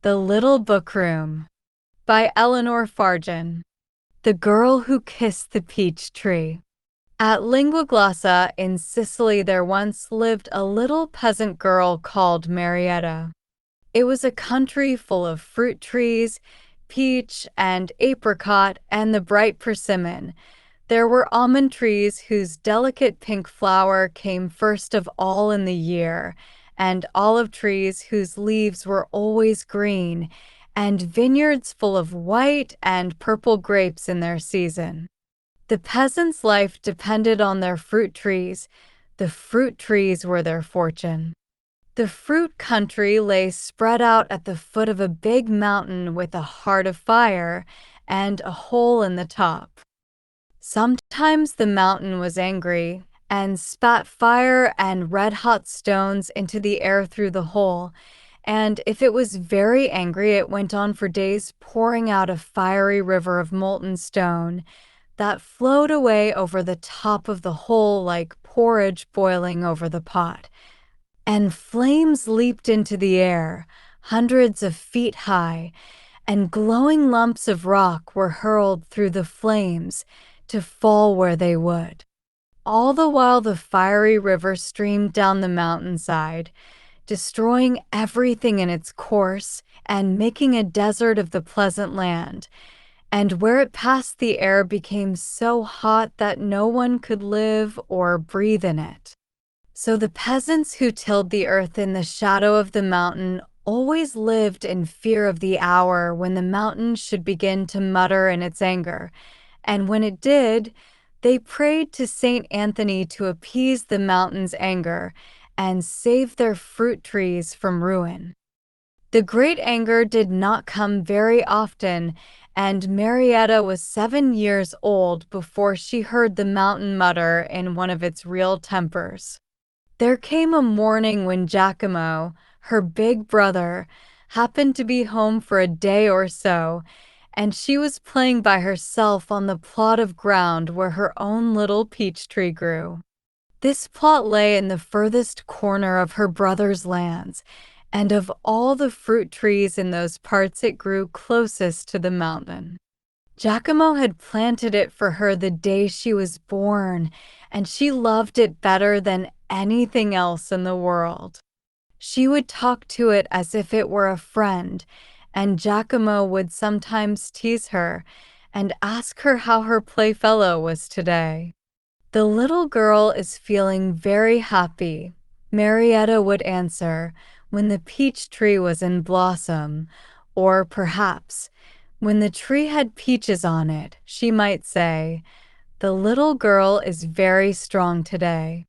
The Little Bookroom by Eleanor Farjeon. The Girl Who Kissed the Peach Tree. At Lingua Glossa in Sicily there once lived a little peasant girl called Marietta. It was a country full of fruit trees, peach and apricot, and the bright persimmon. There were almond trees whose delicate pink flower came first of all in the year, and olive trees whose leaves were always green, and vineyards full of white and purple grapes in their season. The peasants' life depended on their fruit trees. The fruit trees were their fortune. The fruit country lay spread out at the foot of a big mountain with a heart of fire and a hole in the top. Sometimes the mountain was angry and spat fire and red-hot stones into the air through the hole, and if it was very angry, it went on for days, pouring out a fiery river of molten stone that flowed away over the top of the hole like porridge boiling over the pot. And flames leaped into the air, hundreds of feet high, and glowing lumps of rock were hurled through the flames to fall where they would. All the while the fiery river streamed down the mountainside, destroying everything in its course and making a desert of the pleasant land. And where it passed, the air became so hot that no one could live or breathe in it. So the peasants who tilled the earth in the shadow of the mountain always lived in fear of the hour when the mountain should begin to mutter in its anger. And when it did, they prayed to Saint Anthony to appease the mountain's anger and save their fruit trees from ruin. The great anger did not come very often, and Marietta was 7 years old before she heard the mountain mutter in one of its real tempers. There came a morning when Giacomo, her big brother, happened to be home for a day or so, and she was playing by herself on the plot of ground where her own little peach tree grew. This plot lay in the furthest corner of her brother's lands, and of all the fruit trees in those parts it grew closest to the mountain. Giacomo had planted it for her the day she was born, and she loved it better than anything else in the world. She would talk to it as if it were a friend, and Giacomo would sometimes tease her and ask her how her playfellow was today. "The little girl is feeling very happy," Marietta would answer when the peach tree was in blossom, or perhaps, when the tree had peaches on it, she might say, "The little girl is very strong today."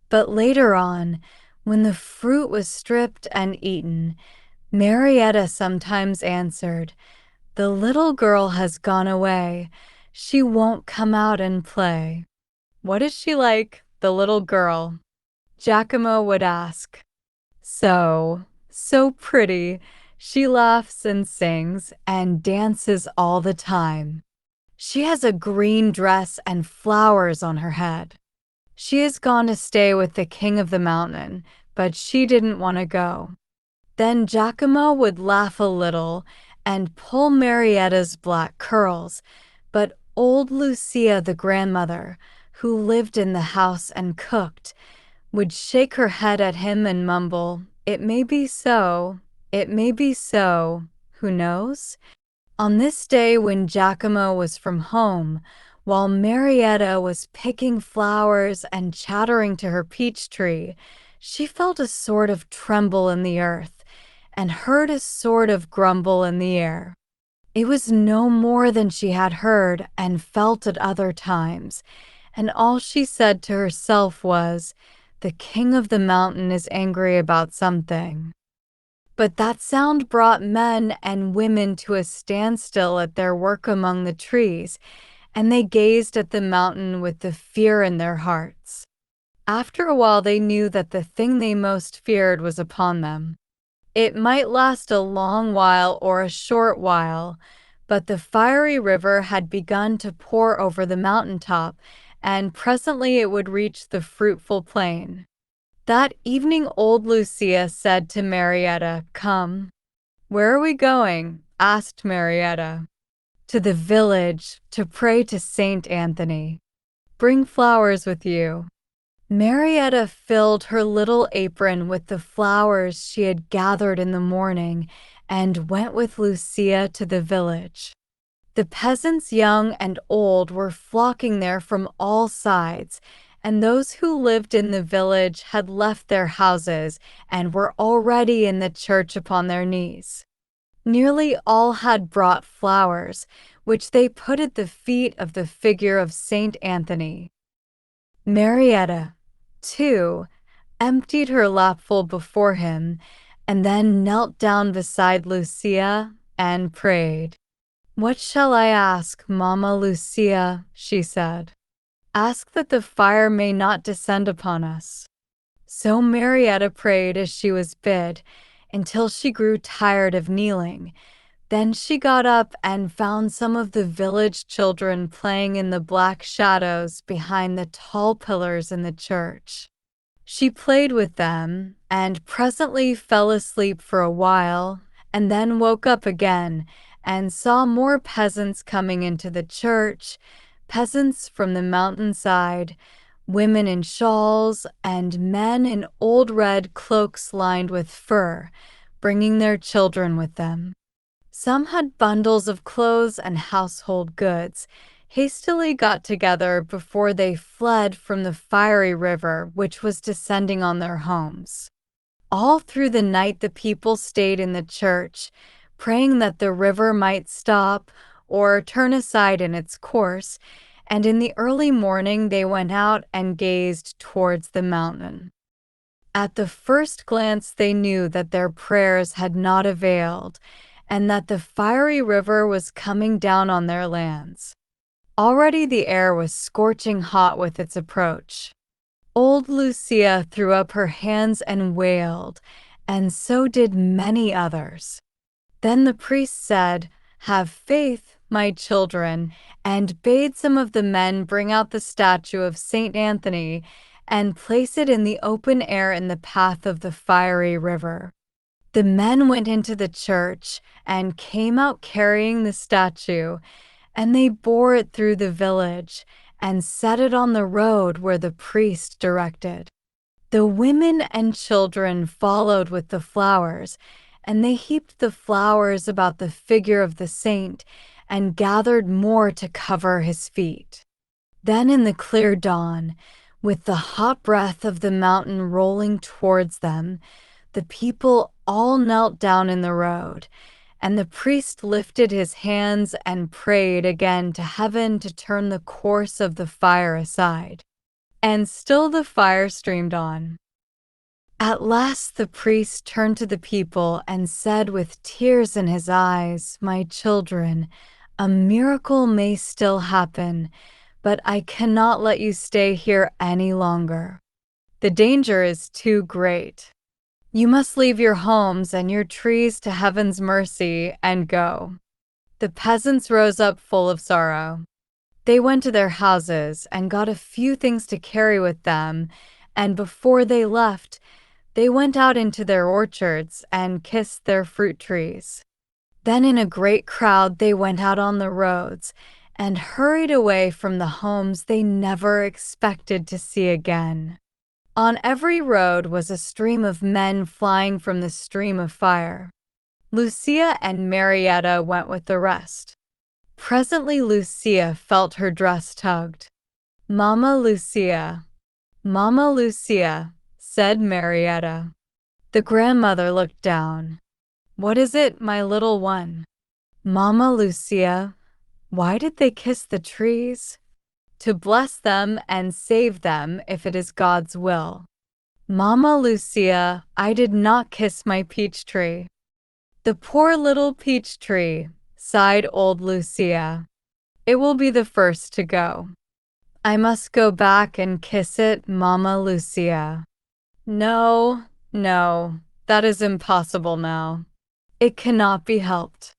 But later on, when the fruit was stripped and eaten, Marietta sometimes answered, "The little girl has gone away. She won't come out and play." "What is she like, the little girl?" Giacomo would ask. So pretty. She laughs and sings and dances all the time. She has a green dress and flowers on her head. She has gone to stay with the king of the mountain, but she didn't want to go. Then Giacomo would laugh a little and pull Marietta's black curls, but old Lucia, the grandmother, who lived in the house and cooked, would shake her head at him and mumble, "It may be so, it may be so, who knows?" On this day when Giacomo was from home, while Marietta was picking flowers and chattering to her peach tree, she felt a sort of tremble in the earth and heard a sort of grumble in the air. It was no more than she had heard and felt at other times, and all she said to herself was, "The king of the mountain is angry about something." But that sound brought men and women to a standstill at their work among the trees, and they gazed at the mountain with the fear in their hearts. After a while they knew that the thing they most feared was upon them. It might last a long while or a short while, but the fiery river had begun to pour over the mountaintop, and presently it would reach the fruitful plain. That evening old Lucia said to Marietta, "Come, "Where are we going?" asked Marietta. "To the village, to pray to Saint Anthony. Bring flowers with you." Marietta filled her little apron with the flowers she had gathered in the morning and went with Lucia to the village. The peasants, young and old, were flocking there from all sides, and those who lived in the village had left their houses and were already in the church upon their knees. Nearly all had brought flowers, which they put at the feet of the figure of Saint Anthony. Marietta, too, emptied her lapful before him, and then knelt down beside Lucia and prayed. "What shall I ask, Mamma Lucia?" she said. "Ask that the fire may not descend upon us." So Marietta prayed as she was bid, until she grew tired of kneeling. Then she got up and found some of the village children playing in the black shadows behind the tall pillars in the church. She played with them, and presently fell asleep for a while, and then woke up again, and saw more peasants coming into the church, peasants from the mountainside, women in shawls, and men in old red cloaks lined with fur, bringing their children with them. Some had bundles of clothes and household goods, hastily got together before they fled from the fiery river which was descending on their homes. All through the night the people stayed in the church, praying that the river might stop or turn aside in its course, and in the early morning they went out and gazed towards the mountain. At the first glance they knew that their prayers had not availed, and that the fiery river was coming down on their lands. Already the air was scorching hot with its approach. Old Lucia threw up her hands and wailed, and so did many others. Then the priest said, "Have faith, my children," and bade some of the men bring out the statue of Saint Anthony and place it in the open air in the path of the fiery river. The men went into the church and came out carrying the statue, and they bore it through the village and set it on the road where the priest directed. The women and children followed with the flowers, and they heaped the flowers about the figure of the saint and gathered more to cover his feet. Then in the clear dawn, with the hot breath of the mountain rolling towards them, the people all knelt down in the road, and the priest lifted his hands and prayed again to heaven to turn the course of the fire aside. And still the fire streamed on. At last the priest turned to the people and said with tears in his eyes, "My children, a miracle may still happen, but I cannot let you stay here any longer. The danger is too great. You must leave your homes and your trees to heaven's mercy and go." The peasants rose up full of sorrow. They went to their houses and got a few things to carry with them, and before they left, they went out into their orchards and kissed their fruit trees. Then in a great crowd they went out on the roads and hurried away from the homes they never expected to see again. On every road was a stream of men flying from the stream of fire. Lucia and Marietta went with the rest. Presently Lucia felt her dress tugged. "Mamma Lucia, Mamma Lucia," said Marietta. The grandmother looked down. "What is it, my little one?" "Mamma Lucia, why did they kiss the trees?" "To bless them and save them if it is God's will." "Mamma Lucia, I did not kiss my peach tree." "The poor little peach tree," sighed old Lucia. "It will be the first to go." "I must go back and kiss it, Mamma Lucia." "No, no, that is impossible now. It cannot be helped.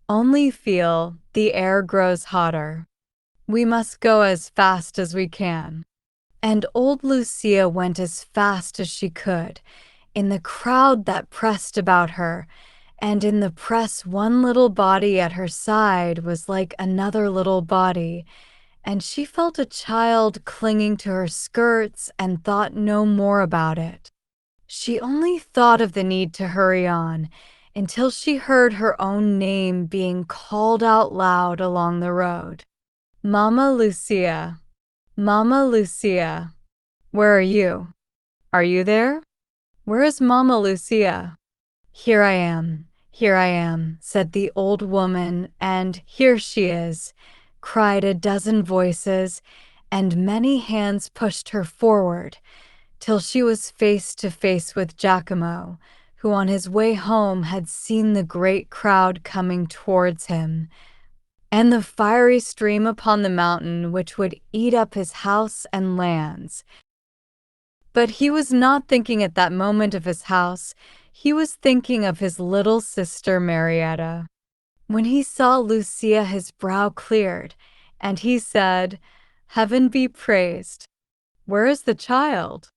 Only feel, the air grows hotter. We must go as fast as we can." And old Lucia went as fast as she could, in the crowd that pressed about her, and in the press one little body at her side was like another little body, and she felt a child clinging to her skirts and thought no more about it. She only thought of the need to hurry on until she heard her own name being called out loud along the road. Mama Lucia, Mama Lucia, where are you? Are you there? Where is Mama Lucia? Here I am, said the old woman, and here she is, cried a dozen voices, and many hands pushed her forward, till she was face to face with Giacomo, who on his way home had seen the great crowd coming towards him, and the fiery stream upon the mountain which would eat up his house and lands. But he was not thinking at that moment of his house, he was thinking of his little sister Marietta. When he saw Lucia, his brow cleared, and he said, "Heaven be praised. Where is the child?"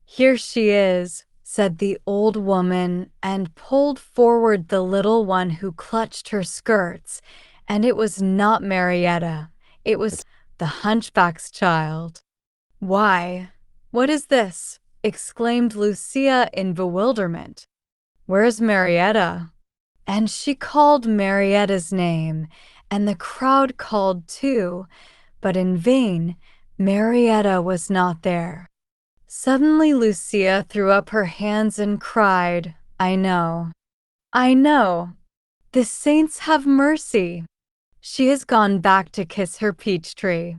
"Here she is," said the old woman, and pulled forward the little one who clutched her skirts, and it was not Marietta, it was the hunchback's child. "Why, what is this?" exclaimed Lucia in bewilderment. "Where's Marietta?" And she called Marietta's name, and the crowd called too, but in vain. Marietta was not there. Suddenly Lucia threw up her hands and cried, "I know, I know. The saints have mercy. She has gone back to kiss her peach tree."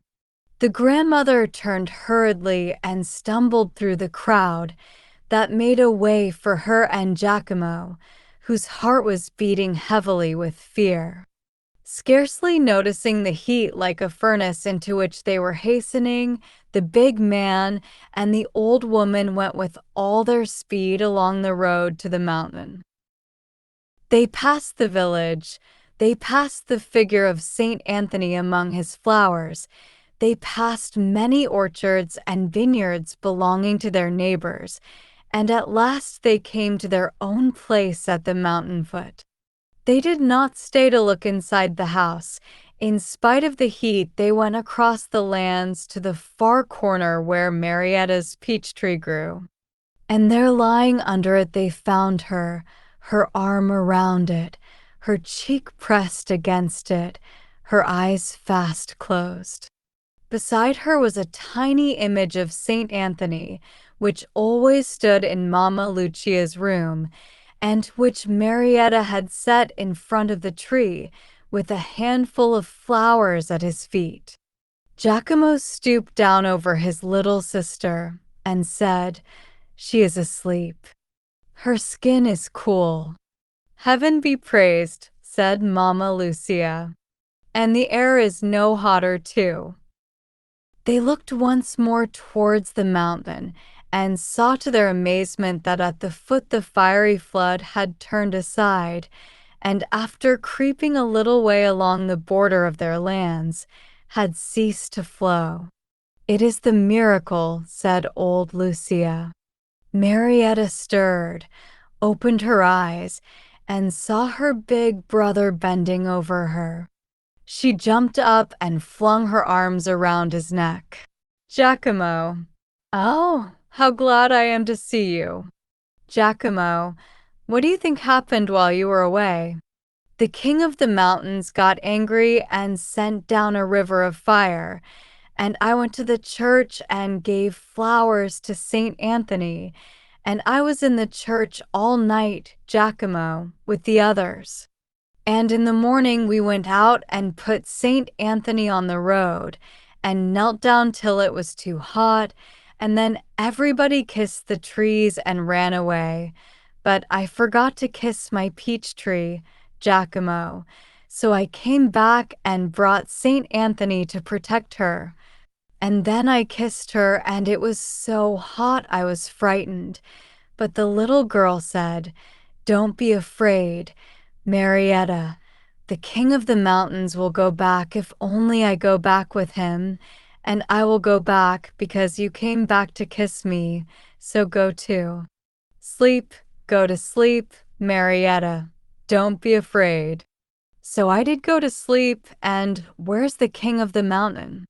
The grandmother turned hurriedly and stumbled through the crowd that made a way for her and Giacomo, whose heart was beating heavily with fear. Scarcely noticing the heat like a furnace into which they were hastening, the big man and the old woman went with all their speed along the road to the mountain. They passed the village, they passed the figure of Saint Anthony among his flowers, they passed many orchards and vineyards belonging to their neighbors, and at last they came to their own place at the mountain foot. They did not stay to look inside the house. In spite of the heat, they went across the lands to the far corner where Marietta's peach tree grew. And there lying under it they found her, her arm around it, her cheek pressed against it, her eyes fast closed. Beside her was a tiny image of Saint Anthony, which always stood in Mama Lucia's room, and which Marietta had set in front of the tree, with a handful of flowers at his feet. Giacomo stooped down over his little sister and said, "She is asleep. Her skin is cool." "Heaven be praised," said Mama Lucia. "And the air is no hotter too." They looked once more towards the mountain, and saw to their amazement that at the foot the fiery flood had turned aside, and after creeping a little way along the border of their lands, had ceased to flow. "It is the miracle," said old Lucia. Marietta stirred, opened her eyes, and saw her big brother bending over her. She jumped up and flung her arms around his neck. "Giacomo! Oh, how glad I am to see you. Giacomo, what do you think happened while you were away?" "The king of the mountains got angry and sent down a river of fire, and I went to the church and gave flowers to Saint Anthony, and I was in the church all night, Giacomo, with the others. And in the morning we went out and put Saint Anthony on the road, and knelt down till it was too hot, and then everybody kissed the trees and ran away. But I forgot to kiss my peach tree, Giacomo, so I came back and brought Saint Anthony to protect her. And then I kissed her, and it was so hot I was frightened. But the little girl said, 'Don't be afraid, Marietta. The king of the mountains will go back if only I go back with him, and I will go back because you came back to kiss me, so go too. Sleep, go to sleep, Marietta. Don't be afraid. So I did go to sleep, and where's the king of the mountain?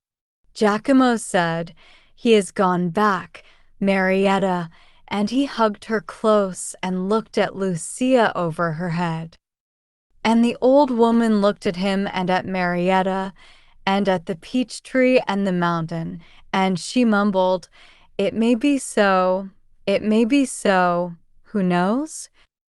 Giacomo said, he has gone back, Marietta, and he hugged her close and looked at Lucia over her head. And the old woman looked at him and at Marietta and at the peach tree and the mountain, and she mumbled, "It may be so, it may be so, who knows?"